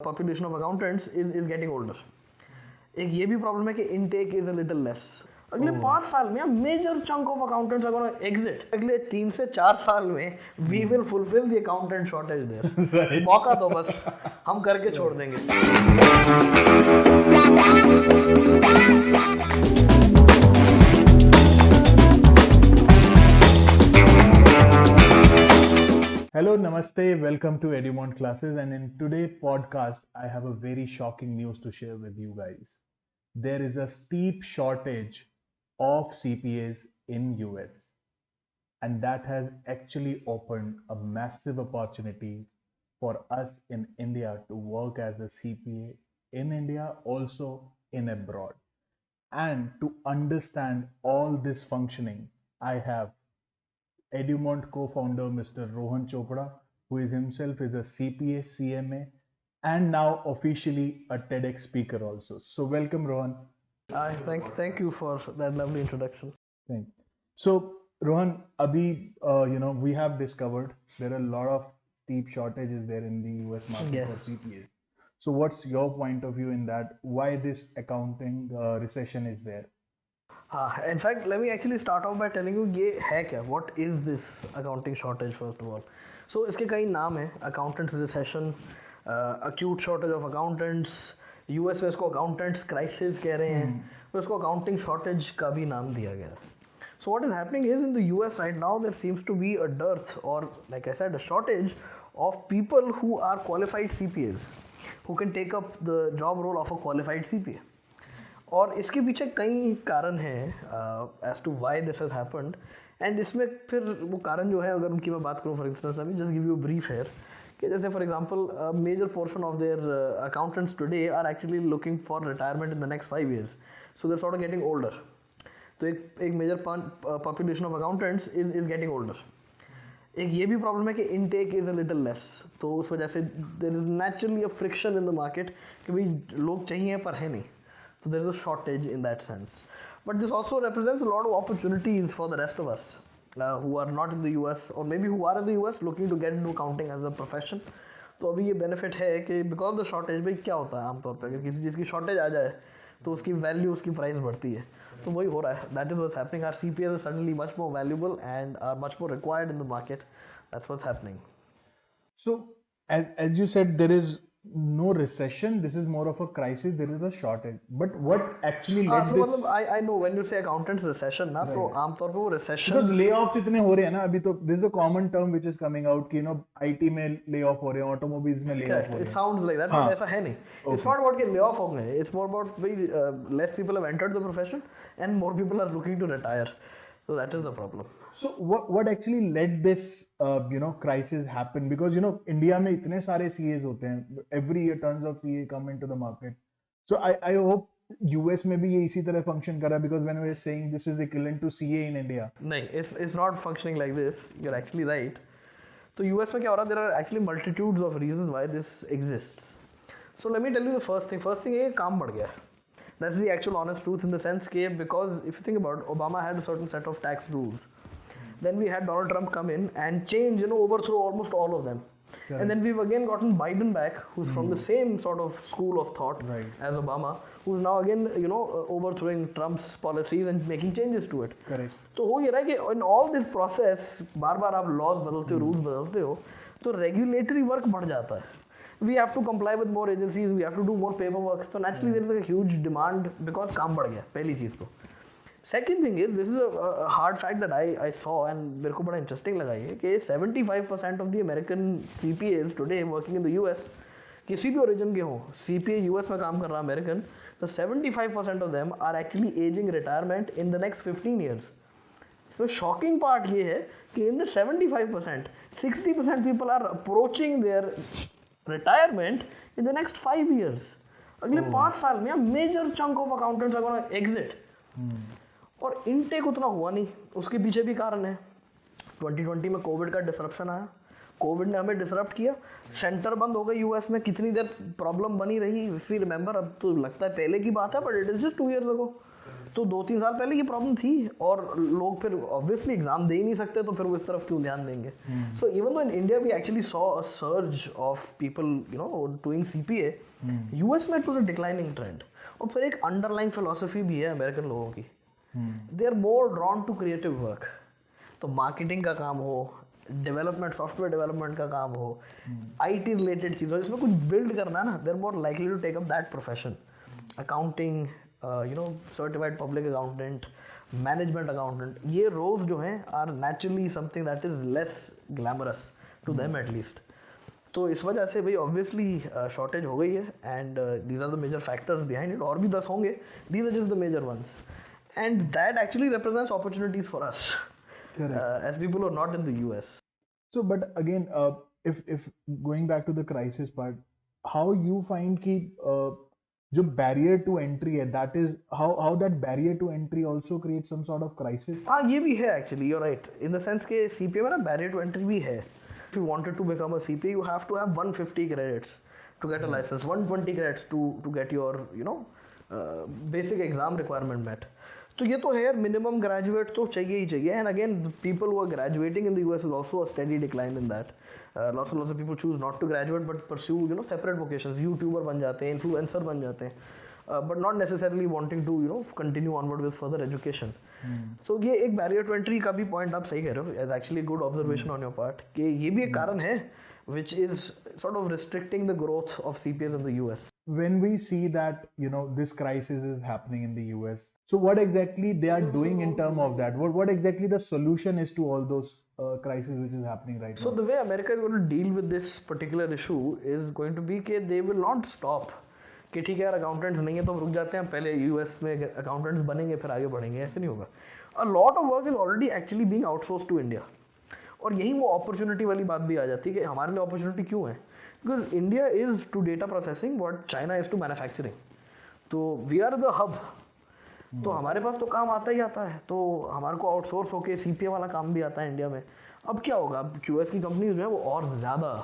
population of accountants is getting older. एक ये भी प्रॉब्लम है कि intake is a little less. अगले 5 साल में major chunk of accountants are going to exit. अगले 3 से 4 साल में we will fulfill the accountant shortage there. Right. मौका दो बस, हम करके छोड़ देंगे. Hello, Namaste, welcome to Edumont classes, and in today's podcast, I have a very shocking news to share with you guys. There is a steep shortage of CPAs in US, and that has actually opened a massive opportunity for us in India to work as a CPA in India, also in abroad. And to understand all this functioning, I have Edumont co-founder Mr. Rohan Chopra, who is himself is a CPA, CMA, and now officially a TEDx speaker also. So welcome, Rohan. Thank you for that lovely introduction. Thank you. So Rohan, abhi, we have discovered there are a lot of steep shortages there in the US market for CPAs. So what's your point of view in that? Why this accounting recession is there? In fact, let me actually start off by telling you ये है क्या, what is this accounting shortage first of all. So इसके कई नाम हैं, accountants recession, acute shortage of accountants, US में इसको accountants crisis कह रहे हैं, तो इसको accounting shortage का भी नाम दिया गया है. So what is happening is in the US right now there seems to be a dearth or like I said a shortage of people who are qualified CPAs who can take up the job role of a qualified CPA. और इसके पीछे कई कारण हैं as to why this has happened and इसमें फिर वो कारण जो है अगर उनकी मैं बात करूँ फॉर इंस्टेंस अभी just give you brief here कि जैसे for example major portion of their accountants today are actually looking for retirement in the next 5 years so they're sort of getting older. तो एक major population of accountants is getting older. एक ये भी problem है कि intake is a little less, तो उस वजह से there is naturally a friction in the market कि भाई लोग चाहिए पर है नहीं. So there is a shortage in that sense. But this also represents a lot of opportunities for the rest of us who are not in the US or maybe who are in the US looking to get into accounting as a profession. तो अभी ये benefit है कि because of the shortage भाई क्या होता है आमतौर पे अगर किसी चीज़ की shortage आ जाए तो उसकी value उसकी price बढ़ती है. तो वही हो रहा है. That is what's happening. Our CPAs are suddenly much more valuable and are much more required in the market. That's what's happening. So as you said, there is no recession, this is more of a crisis, there is a shortage. But what actually led so this? I know when you say accountants recession ना तो आमतौर पे वो recession because layoffs इतने हो रहे हैं ना अभी तो this is a common term which is coming out कि IT में layoff हो रहे हैं, automobiles में layoff हो रहे हैं. It sounds like that, but ऐसा है नहीं. It's not about कि layoff हो गए, it's more about less people have entered the profession and more people are looking to retire. So that is the problem. So what actually led this crisis happen? Because India में इतने सारे CAs होते हैं, every year tons of CA come into the market. So I hope US में भी ये इसी तरह function कर रहा है because when we are saying this is equivalent to CA in India. नहीं, it's not functioning like this. You're actually right. तो US में क्या हो रहा है? There are actually multitudes of reasons why this exists. So let me tell you the first thing. First thing ये काम बढ़ गया. That's the actual honest truth in the sense that because if you think about it, Obama had a certain set of tax rules. Then we had Donald Trump come in and change, overthrow almost all of them. Right. And then we've again gotten Biden back, who's from the same sort of school of thought as Obama, who's now again, overthrowing Trump's policies and making changes to it. Correct. तो हो ये रहा है कि in all this process, बार-बार आप laws बदलते हो, rules बदलते हो, तो regulatory work बढ़ जाता है. We have to comply with more agencies, we have to do more paperwork. So naturally there is a huge demand because काम बढ़ गया, पहली चीज़ तो. Second thing is, this is a hard fact that I saw and मेरे को बड़ा interesting लगा ये कि 75% of the American CPAs today working in the US किसी भी origin के हों, CPA US में काम कर रहा American, तो 75% of them are actually aging retirement in the next 15 years. So shocking part ये है कि in the 75%, 60% people are approaching their retirement in the next 5 years. अगले 5 साल में major chunk of accountants are going to exit. और intake उतना हुआ नहीं, उसके पीछे भी कारण है. 2020 में कोविड का डिसरप्शन आया, कोविड ने हमें डिसरप्ट किया, सेंटर बंद हो गए यूएस में, कितनी देर प्रॉब्लम बनी रही. इफ यू रिमेंबर, अब तो लगता है पहले की बात है but it is just 2 years ago. तो 2-3 साल पहले ये प्रॉब्लम थी और लोग फिर ऑब्वियसली एग्जाम दे ही नहीं सकते, तो फिर वो इस तरफ क्यों ध्यान देंगे. So even though in India we actually saw a surge of people doing CPA, US में it was a declining trend. और फिर एक अंडरलाइन फिलोसफी भी है अमेरिकन लोगों की, they are more drawn to creative work. तो मार्केटिंग का काम हो, डेवलपमेंट, सॉफ्टवेयर डेवलपमेंट का काम हो, IT रिलेटेड चीज़ हो, इसमें कुछ बिल्ड करना है ना, they are more likely to take up that profession. Accounting, certified public accountant, management accountant, ये रोल्स जो हैं are naturally something that is less glamorous to them at least. तो इस वजह से भाई ऑब्वियसली शॉर्टेज हो गई है and these are the major factors behind it. और भी 10 होंगे, these are just the major ones and that actually represents opportunities for us as people who are not in the US. So, but again, if going back to the crisis part, how you find कि जो barrier to entry है, that is how that barrier to entry also creates some sort of crisis. हाँ, ये भी है actually, you're right. In the sense कि CPA में ना barrier to entry भी है. If you wanted to become a CPA, you have to have 150 credits to get a license, 120 credits to get your basic exam requirement met. तो ये तो है यार, मिनिमम ग्रेजुएट तो चाहिए ही चाहिए. And again people who are graduating in the US is also a steady decline in that. Lots of people choose not to graduate but pursue separate vocations. Youtuber बन जाते हैं, इन्फ्लुएंसर बन जाते हैं, but not necessarily wanting to continue onward with further education. So ये एक barrier to entry का भी पॉइंट आप सही कह रहे हो. It's actually good observation on your part कि ये भी एक कारण है which is sort of restricting the growth of CPAs in the US. When we see that this crisis is happening in the US, so what exactly they are doing in terms of that? What exactly the solution is to all those crises which is happening right now? So the way America is going to deal with this particular issue is going to be कि they will not stop. कि ठीक है यार, accountants नहीं है तो हम रुक जाते हैं, पहले यूएस में अकाउंटेंट्स बनेंगे फिर आगे बढ़ेंगे, ऐसे नहीं होगा. A lot of work is already actually being outsourced to India. और यही वो अपॉर्चुनिटी वाली बात भी आ जाती है कि हमारे लिए अपॉर्चुनिटी क्यों है. Because India is to data processing what China is to manufacturing. तो वी आर द हब. तो हमारे पास तो काम आता ही आता है, तो हमारे को आउटसोर्स होके CPA वाला काम भी आता है इंडिया में. अब क्या होगा, अब US की कंपनीज जो है वो और ज़्यादा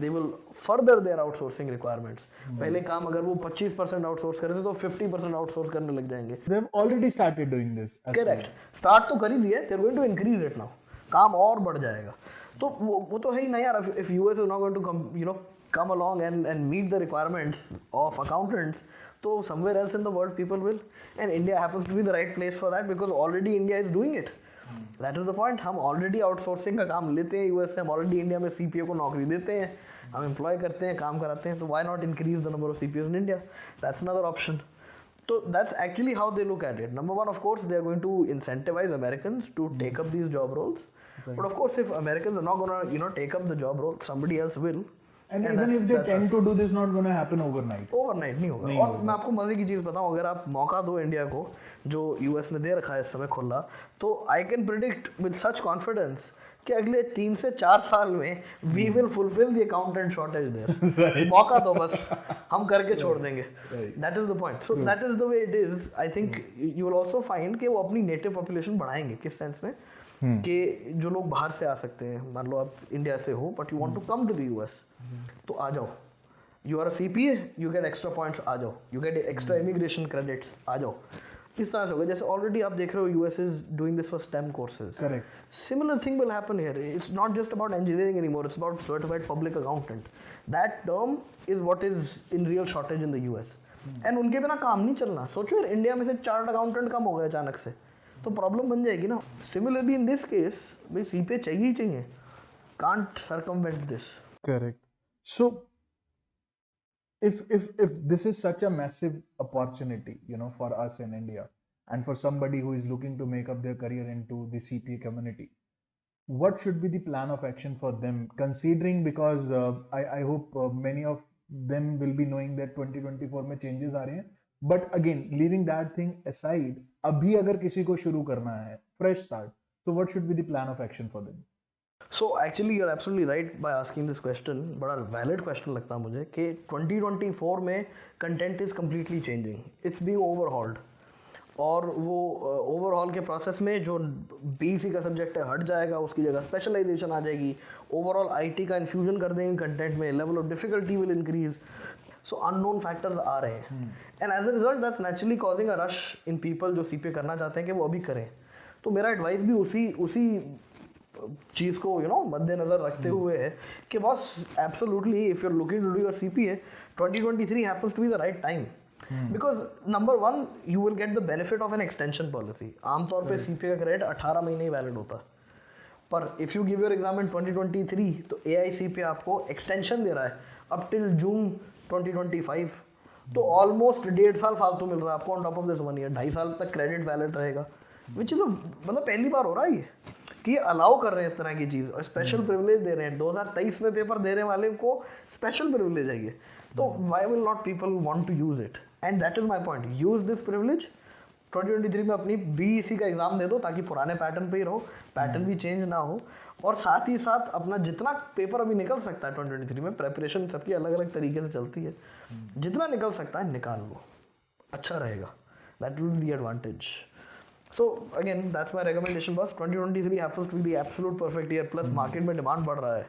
they will further their outsourcing requirements. पहले काम अगर वो 25% आउटसोर्स कर रहे थे तो 50% आउटसोर्स करने लग जाएंगे. They have already started doing this. Correct, start तो कर ही दिए, they are going to increase it now. काम और बढ़ जाएगा. तो वो तो है ही ना यार. If US is not going to come along and meet the requirements of accountants, तो somewhere else in the world people will, and India happens to be the right place for that because already India is doing it. That is the point. हम already outsourcing का काम लेते हैं US से, हम already India में CPA को नौकरी देते हैं, हम एम्प्लॉय करते हैं, काम कराते हैं. तो why not increase the number of CPAs in India? That's another option. So that's actually how they look at it. Number one, of course, they are going to incentivize Americans to take up these job roles. Right. But of course, if Americans are not going to take up the job role, somebody else will. And even if they tend to do this, not going to happen overnight. Overnight नहीं होगा. और मैं आपको मजे की चीज़ बताऊँ, अगर आप मौका दो इंडिया को, जो US ने दे रखा है इस समय खुला, तो I can predict with such confidence कि अगले 3 से 4 साल में we will fulfill the accountant shortage there. Right. मौका दो बस, हम करके छोड़ देंगे. Right. That is the point. So that is the way it is. I think you will also find कि वो अपनी native population बढ़ाएंगे. किस सेंस में कि जो लोग बाहर से आ सकते हैं, मान लो आप इंडिया से हो but you want to come to the US, तो आ जाओ. You are a CPA, you get extra points, आ जाओ. You get extra immigration credits, आ जाओ. इस तरह से होगा. जैसे ऑलरेडी आप देख रहे हो US is doing this for STEM courses. Similar thing will happen here. It's not just about engineering anymore, it's about certified public accountant. That term is what is in real shortage in the US. And उनके बिना काम नहीं चलना. सोचो यार, India में से chartered accountant कम हो गए अचानक से, तो प्रॉब्लम बन जाएगी ना. सिमिलरली इन दिस केस भाई CPA चाहिए ही चाहिए. Can't circumvent this. Correct. So if this is such a massive opportunity for us in India and for somebody who is looking to make up their career into the CPA community, what should be the plan of action for them, considering because I hope many of them will be knowing that 2024 में changes आ रहे हैं. But again, leaving that thing aside, अभी अगर किसी को शुरू करना है, fresh start, so what should be the plan of action for them? So actually you're absolutely right by asking this question. बड़ा valid question लगता है मुझे कि 2024 में content is completely changing. It's being overhauled. और वो ओवरऑल के process में जो BC का सब्जेक्ट है हट जाएगा, उसकी जगह स्पेशलाइजेशन आ जाएगी. ओवरऑल IT का इन्फ्यूजन कर देंगे कंटेंट में. Level of difficulty will increase. So unknown factors आ रहे हैं and as a result that's naturally causing a rush in people जो CPA करना चाहते हैं कि वो अभी करें. तो मेरा एडवाइस भी उसी चीज़ को मद्देनजर रखते हुए है कि boss absolutely if you are looking to do your CPA 2023 happens to be the right time because number 1 you will get the benefit of an extension policy. आमतौर पे CPA का क्रेडिट 18 महीने ही वैलिड होता है, पर if you give your exam in 2023 तो AICPA आपको extension दे रहा है अप टिल जून 2025. तो ऑलमोस्ट 1.5 साल फालतू मिल रहा है आपको on top of this 1 year. 2.5 साल तक क्रेडिट वैलिड रहेगा विच इज़ मतलब पहली बार हो रहा है ये कि ये अलाउ कर रहे हैं इस तरह की चीज़ और स्पेशल प्रिविलेज दे रहे हैं. 2023 में पेपर देने वाले को स्पेशल प्रिविलेज है ये. तो why will not people want to use it and that is my point. Use this privilege 2023 में अपनी BEC का एग्जाम दे दो ताकि पुराने पैटर्न पे ही रहो, पैटर्न भी चेंज ना हो. और साथ ही साथ अपना जितना पेपर अभी निकल सकता है 2023 में, प्रेपरेशन सबकी अलग अलग तरीके से चलती है, जितना निकल सकता है निकाल लो, अच्छा रहेगा. That will be the advantage. So again, that's my recommendation boss. 2023 happens to be the absolute perfect year. Plus market में demand बढ़ रहा है.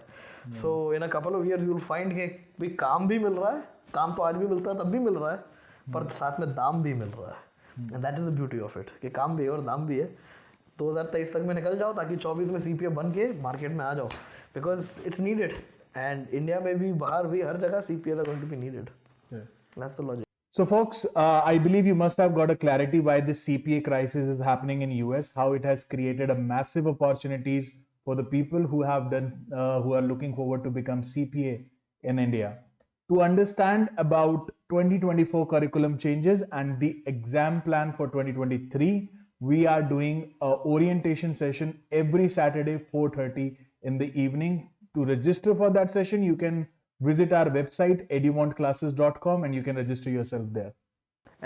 So in a couple of years you will find कि भी काम भी मिल रहा है, काम तो आज भी मिलता है तब भी मिल रहा है, पर साथ में दाम भी मिल रहा है. And that is the beauty of it कि काम भी है और दाम भी है. 2023 तक में निकल जाओ ताकि 24 में CPA बन के मार्केट में आ जाओ because it's needed. And India में भी बाहर भी हर जगह CPA are going to be needed. That's the logic. So folks, I believe you must have got a clarity why this CPA crisis is happening in US, how it has created a massive opportunities for the people who have done, who are looking forward to become CPA in India. To understand about 2024 curriculum changes and the exam plan for 2023, we are doing a orientation session every Saturday 4:30 in the evening. To register for that session, you can visit our website edumontclasses.com and you can register yourself there.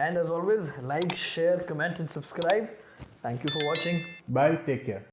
And as always, like, share, comment and subscribe. Thank you for watching. Bye, take care.